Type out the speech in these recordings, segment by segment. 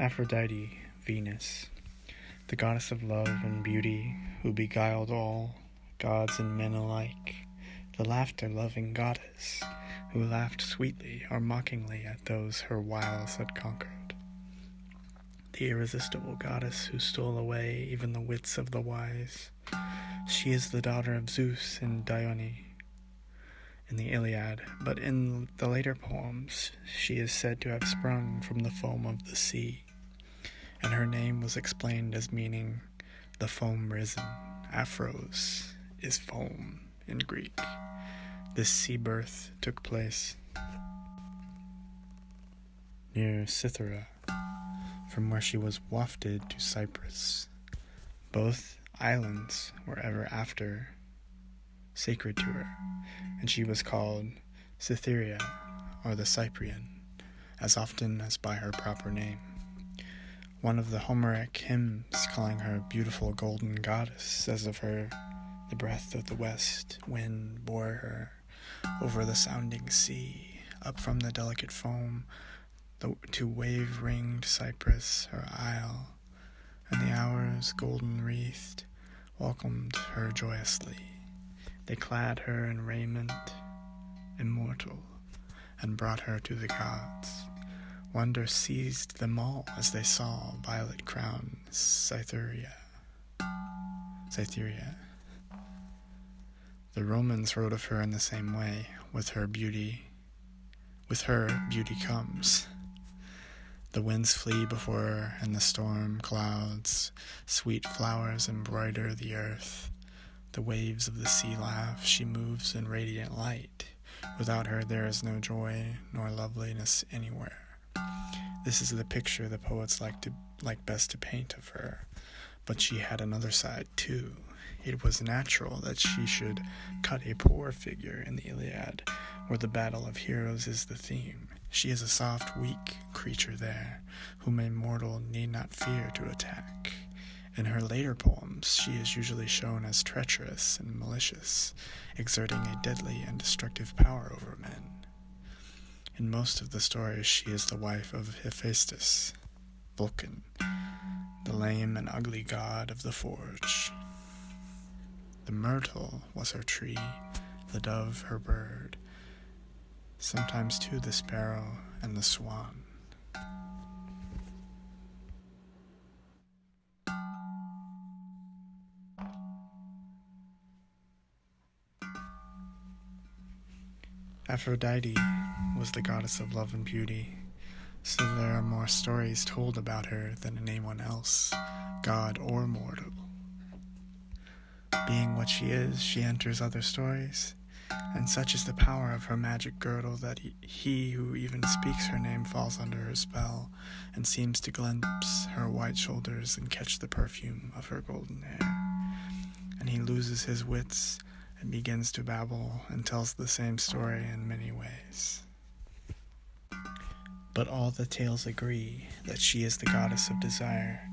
Aphrodite, Venus, the goddess of love and beauty, who beguiled all, gods and men alike, the laughter-loving goddess, who laughed sweetly or mockingly at those her wiles had conquered, the irresistible goddess who stole away even the wits of the wise. She is the daughter of Zeus and Dione in the Iliad, but in the later poems she is said to have sprung from the foam of the sea, and her name was explained as meaning the foam risen. Aphros is foam in Greek. This sea birth took place near Cythera, from where she was wafted to Cyprus. Both islands were ever after sacred to her, and she was called Cytherea, or the Cyprian, as often as by her proper name. One of the Homeric hymns calling her beautiful golden goddess says of her, the breath of the west wind bore her over the sounding sea, up from the delicate foam to wave-ringed Cyprus, her isle, and the hours golden-wreathed welcomed her joyously. They clad her in raiment immortal and brought her to the gods. Wonder seized them all as they saw violet-crowned Cytherea. The Romans wrote of her in the same way. With her beauty comes. The winds flee before her, and the storm clouds, sweet flowers embroider the earth. The waves of the sea laugh, she moves in radiant light. Without her there is no joy nor loveliness anywhere. This is the picture the poets like best to paint of her. But she had another side too. It was natural that she should cut a poor figure in the Iliad, where the battle of heroes is the theme. She is a soft, weak creature there, whom a mortal need not fear to attack. In her later poems, she is usually shown as treacherous and malicious, exerting a deadly and destructive power over men. In most of the stories, she is the wife of Hephaestus, Vulcan, the lame and ugly god of the forge. The myrtle was her tree, the dove her bird, sometimes too the sparrow and the swan. Aphrodite was the goddess of love and beauty, so there are more stories told about her than in anyone else, god or mortal. Being what she is, she enters other stories, and such is the power of her magic girdle that he who even speaks her name falls under her spell, and seems to glimpse her white shoulders and catch the perfume of her golden hair. And he loses his wits and begins to babble and tells the same story in many ways. But all the tales agree that she is the goddess of desire,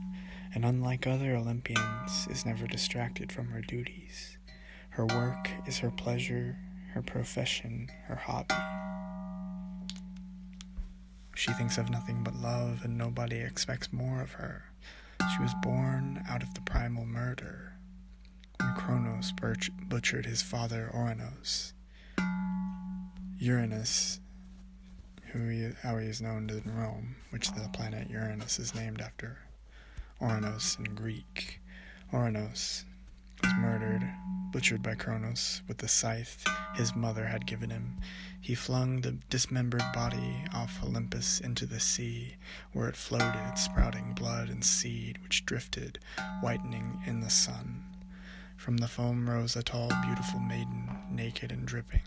and unlike other Olympians, is never distracted from her duties. Her work is her pleasure, her profession, her hobby. She thinks of nothing but love, and nobody expects more of her. She was born out of the primal murder, when Kronos butchered his father Uranus, how he is known in Rome, which the planet Uranus is named after. Ouranos in Greek. Ouranos was butchered by Kronos with the scythe his mother had given him. He flung the dismembered body off Olympus into the sea, where it floated, sprouting blood and seed, which drifted, whitening in the sun. From the foam rose a tall, beautiful maiden, naked and dripping.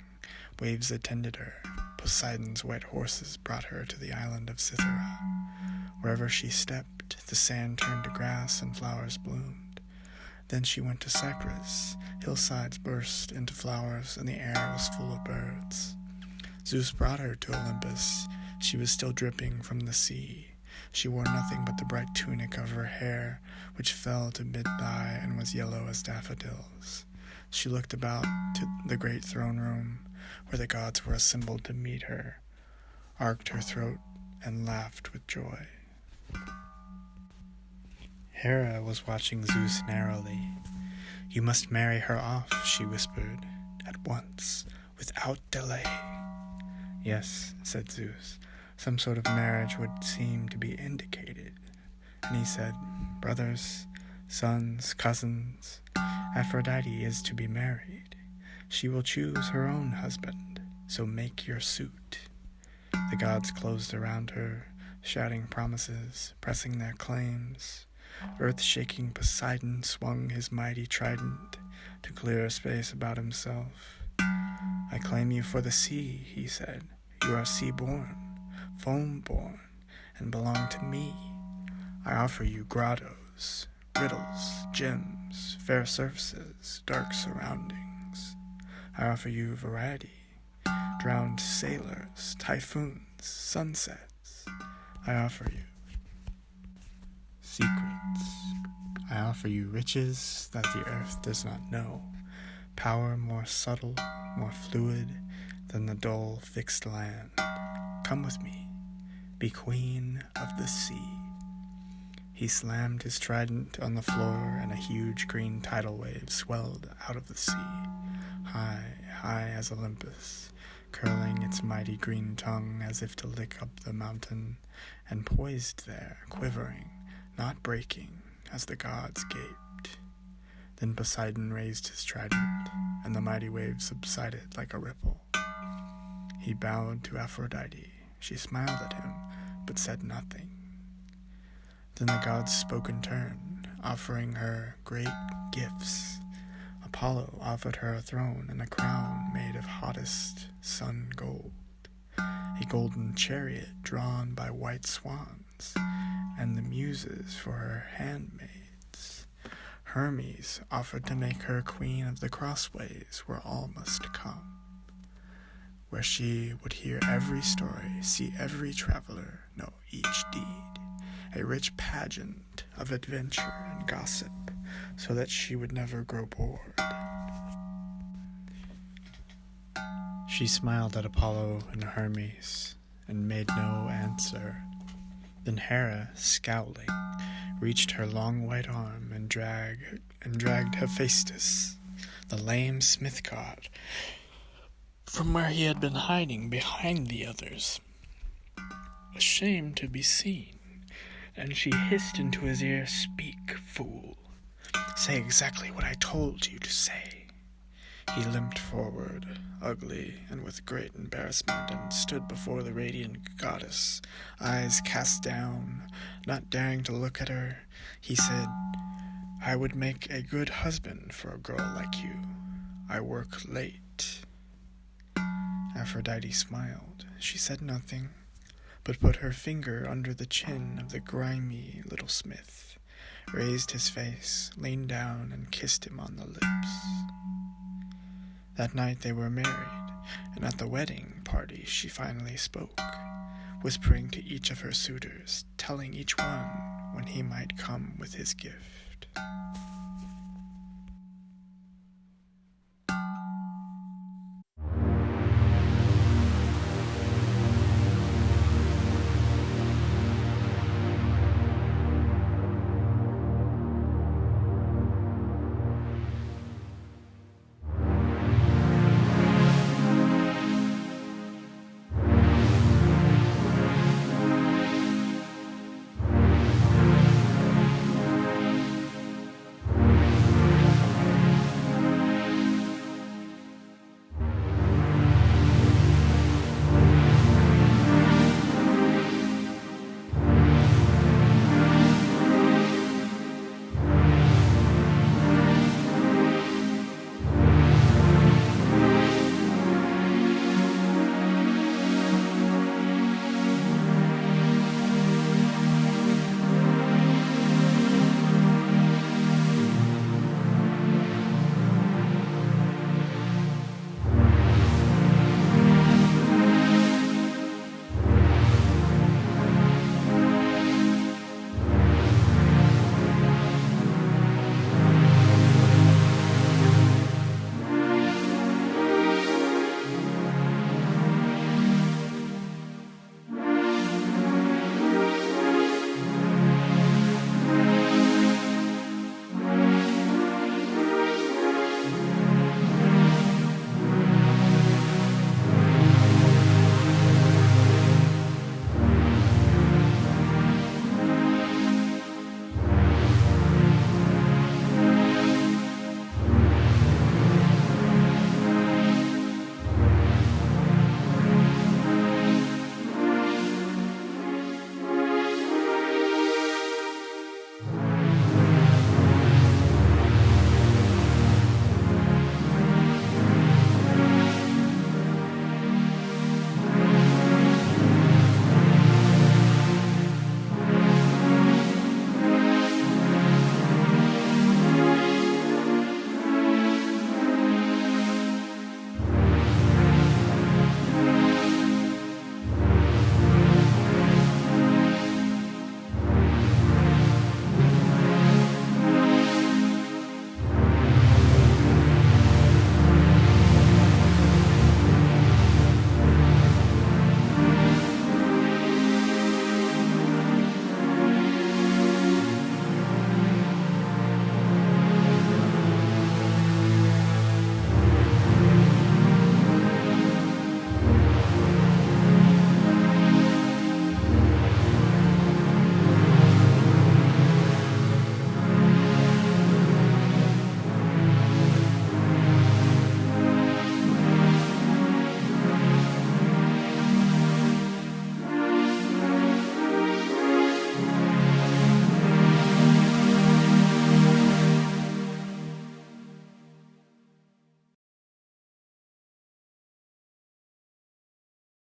Waves attended her. Poseidon's white horses brought her to the island of Cythera. Wherever she stepped, the sand turned to grass and flowers bloomed. Then she went to Cyprus. Hillsides burst into flowers, and the air was full of birds. Zeus brought her to Olympus. She was still dripping from the sea. She wore nothing but the bright tunic of her hair, which fell to mid-thigh and was yellow as daffodils. She looked about to the great throne room, where the gods were assembled to meet her, arched her throat, and laughed with joy. Hera was watching Zeus narrowly. "You must marry her off," she whispered, "at once, without delay." "Yes," said Zeus, "some sort of marriage would seem to be indicated." And he said, "Brothers, sons, cousins, Aphrodite is to be married. She will choose her own husband, so make your suit." The gods closed around her, shouting promises, pressing their claims. Earth-shaking Poseidon swung his mighty trident to clear a space about himself. "I claim you for the sea," he said. "You are sea-born, foam-born, and belong to me. I offer you grottos, riddles, gems, fair surfaces, dark surroundings. I offer you variety, drowned sailors, typhoons, sunsets. I offer you secrets. I offer you riches that the earth does not know, power more subtle, more fluid than the dull, fixed land. Come with me, be queen of the sea." He slammed his trident on the floor, and a huge green tidal wave swelled out of the sea, high, high as Olympus, curling its mighty green tongue as if to lick up the mountain, and poised there, quivering, not breaking, as the gods gaped. Then Poseidon raised his trident, and the mighty wave subsided like a ripple. He bowed to Aphrodite. She smiled at him, but said nothing. Then the gods spoke in turn, offering her great gifts. Apollo offered her a throne and a crown made of hottest sun gold, a golden chariot drawn by white swans, and the muses for her handmaids. Hermes offered to make her queen of the crossways where all must come, where she would hear every story, see every traveler, know each deed, a rich pageant of adventure and gossip, so that she would never grow bored. She smiled at Apollo and Hermes, and made no answer. Then Hera, scowling, reached her long white arm and dragged Hephaestus, the lame smith god, from where he had been hiding behind the others, ashamed to be seen, and she hissed into his ear, "Speak, fool. Say exactly what I told you to say." He limped forward, ugly and with great embarrassment, and stood before the radiant goddess, eyes cast down, not daring to look at her. He said, "I would make a good husband for a girl like you. I work late." Aphrodite smiled. She said nothing, but put her finger under the chin of the grimy little smith, raised his face, leaned down, and kissed him on the lips. That night they were married, and at the wedding party she finally spoke, whispering to each of her suitors, telling each one when he might come with his gift.